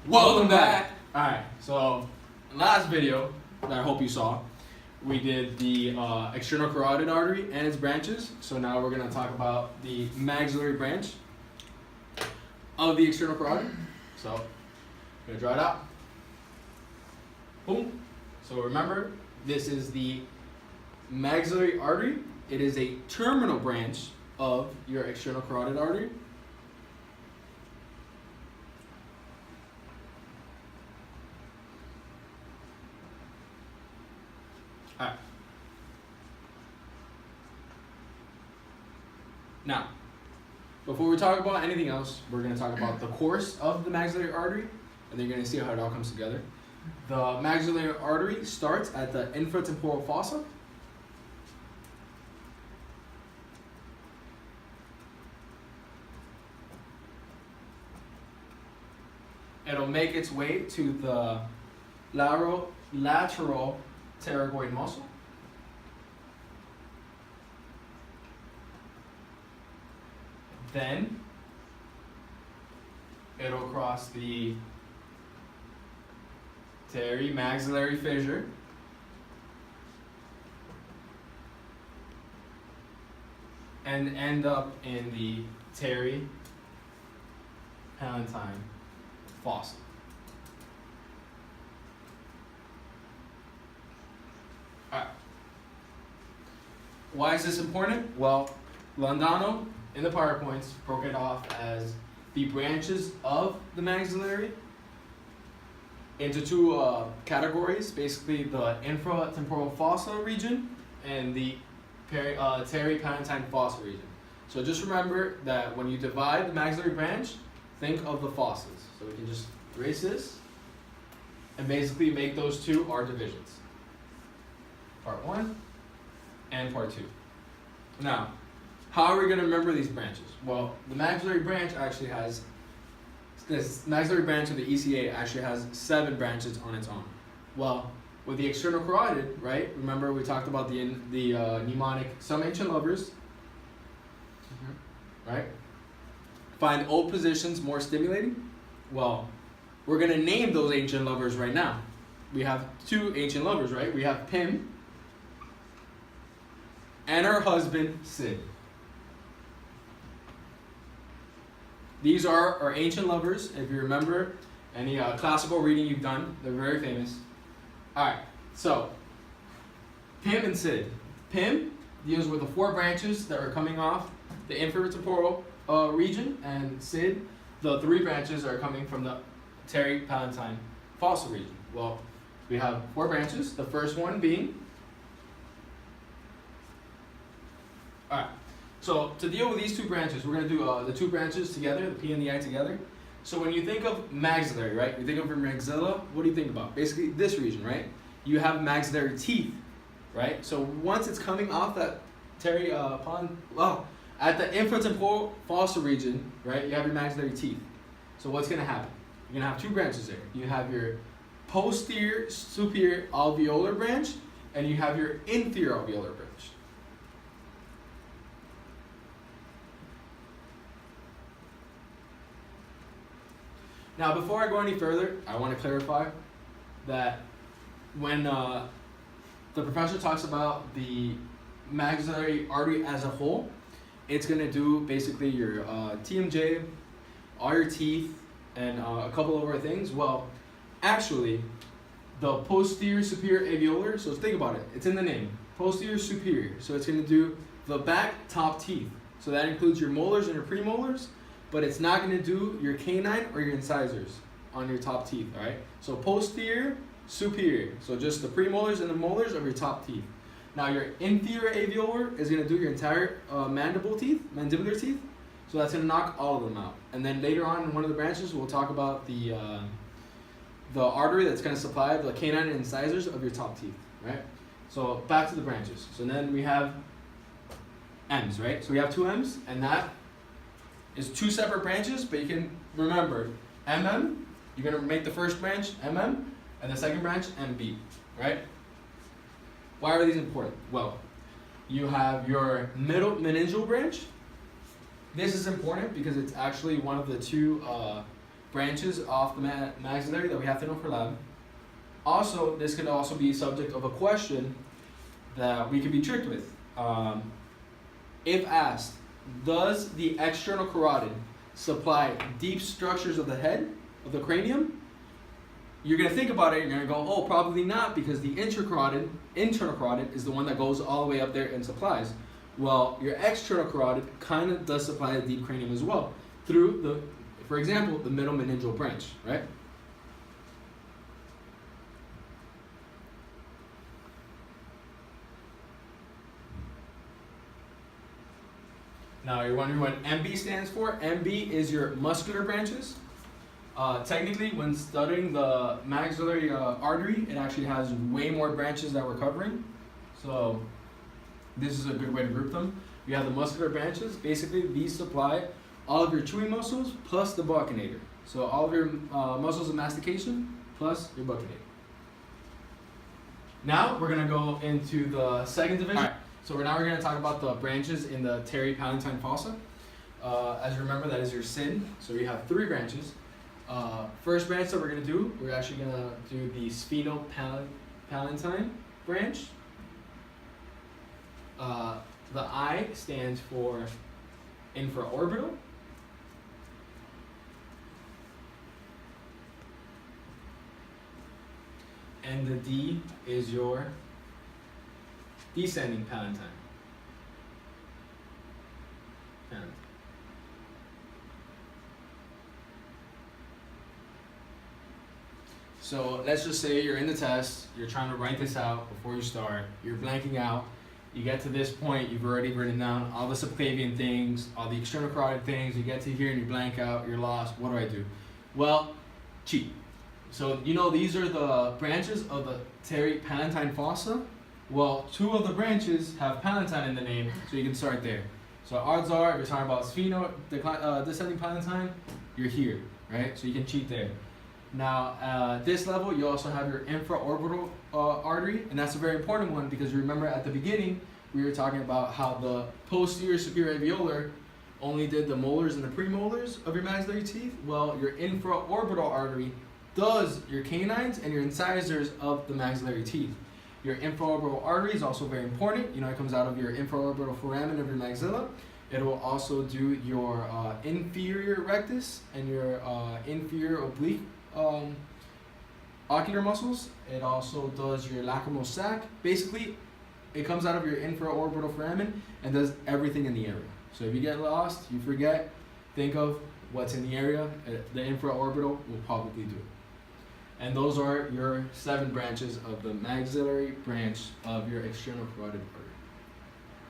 Welcome back. Alright, so last video that I hope you saw, we did the external carotid artery and its branches. So now we're going to talk about the maxillary branch of the external carotid. So I'm going to draw it out. Boom. So remember, this is the maxillary artery. It is a terminal branch of your external carotid artery. All right. Now, before we talk about anything else, we're going to talk about the course of the maxillary artery, and then you're going to see how it all comes together. The maxillary artery starts at the infratemporal fossa. It'll make its way to the lateral pterygoid muscle. Then it'll cross the maxillary fissure. And end up in the palatine fossa. Alright. Why is this important? Well, Landano in the PowerPoints broke it off as the branches of the maxillary into two categories, basically the infratemporal fossa region and the palatine fossa region. So just remember that when you divide the maxillary branch, think of the fossas. So we can just erase this and basically make those two our divisions. Part 1 and part 2. Now, how are we going to remember these branches? Well, the maxillary branch actually has, this maxillary branch of the ECA actually has 7 branches on its own. Well, with the external carotid, right? Remember we talked about the mnemonic, some ancient lovers, right? Find old positions more stimulating. Well, we're going to name those ancient lovers right now. We have 2 ancient lovers, right? We have Pim and her husband, Sid. These are our ancient lovers. If you remember any classical reading you've done, they're very famous. Alright, so Pim and Sid. Pim deals with the 4 branches that are coming off the infratemporal region, and Sid, the 3 branches are coming from the palatine fossa region. Well, we have 4 branches, the first one being, alright, so to deal with these 2 branches, we're going to do the 2 branches together, the P and the I together. So when you think of maxillary, right, you think of your maxilla, what do you think about? Basically this region, right? You have maxillary teeth, right? So once it's coming off that at the infratemporal fossa region, right, you have your maxillary teeth. So what's going to happen? You're going to have 2 branches there. You have your posterior superior alveolar branch, and you have your inferior alveolar branch. Now, before I go any further, I want to clarify that when the professor talks about the maxillary artery as a whole, it's going to do basically your TMJ, all your teeth, and a couple of other things. Well, actually, the posterior superior alveolar, so think about it, it's in the name, posterior superior. So it's going to do the back top teeth. So that includes your molars and your premolars, but it's not going to do your canine or your incisors on your top teeth, all right? So posterior, superior, so just the premolars and the molars of your top teeth. Now your inferior alveolar is going to do your entire mandibular teeth, so that's going to knock all of them out. And then later on in one of the branches, we'll talk about the artery that's going to supply the canine and incisors of your top teeth, right? So back to the branches. So then we have M's, right? So we have 2 M's, and that is 2 separate branches, but you can remember MM, you're going to make the first branch MM, and the second branch MB, right? Why are these important? Well, you have your middle meningeal branch. This is important because it's actually one of the 2 branches off the maxillary that we have to know for lab. Also, this could also be subject of a question that we could be tricked with. If asked, does the external carotid supply deep structures of the head, of the cranium? You're going to think about it, you're going to go, oh, probably not, because the internal carotid is the one that goes all the way up there and supplies. Well, your external carotid kind of does supply a deep cranium as well, through the, for example, the middle meningeal branch, right? Now you're wondering what MB stands for. MB is your muscular branches. Technically, when studying the maxillary artery, it actually has way more branches that we're covering. So this is a good way to group them. You have the muscular branches. Basically, these supply all of your chewing muscles plus the buccinator. So all of your muscles of mastication plus your buccinator. Now we're gonna go into the second division. All right. So now we're going to talk about the branches in the teri-palatine fossa. As you remember, that is your SIN. So you have 3 branches. First branch that we're going to do, we're actually going to do the sphenopalatine branch. The I stands for infraorbital. And the D is your descending palatine. So let's just say you're in the test, you're trying to write this out before you start, you're blanking out, you get to this point, you've already written down all the subclavian things, all the external carotid things, you get to here and you blank out, you're lost, what do I do? Well, cheat. So you know these are the branches of the teri-palatine fossa. Well, 2 of the branches have palatine in the name, so you can start there. So odds are, if you're talking about descending palatine, you're here, right? So you can cheat there. Now, at this level, you also have your infraorbital artery, and that's a very important one because you remember at the beginning, we were talking about how the posterior superior alveolar only did the molars and the premolars of your maxillary teeth. Well, your infraorbital artery does your canines and your incisors of the maxillary teeth. Your infraorbital artery is also very important. You know, it comes out of your infraorbital foramen of your maxilla. It will also do your inferior rectus and your inferior oblique ocular muscles. It also does your lacrimal sac. Basically, it comes out of your infraorbital foramen and does everything in the area. So if you get lost, you forget, think of what's in the area. The infraorbital will probably do it. And those are your 7 branches of the maxillary branch of your external carotid artery.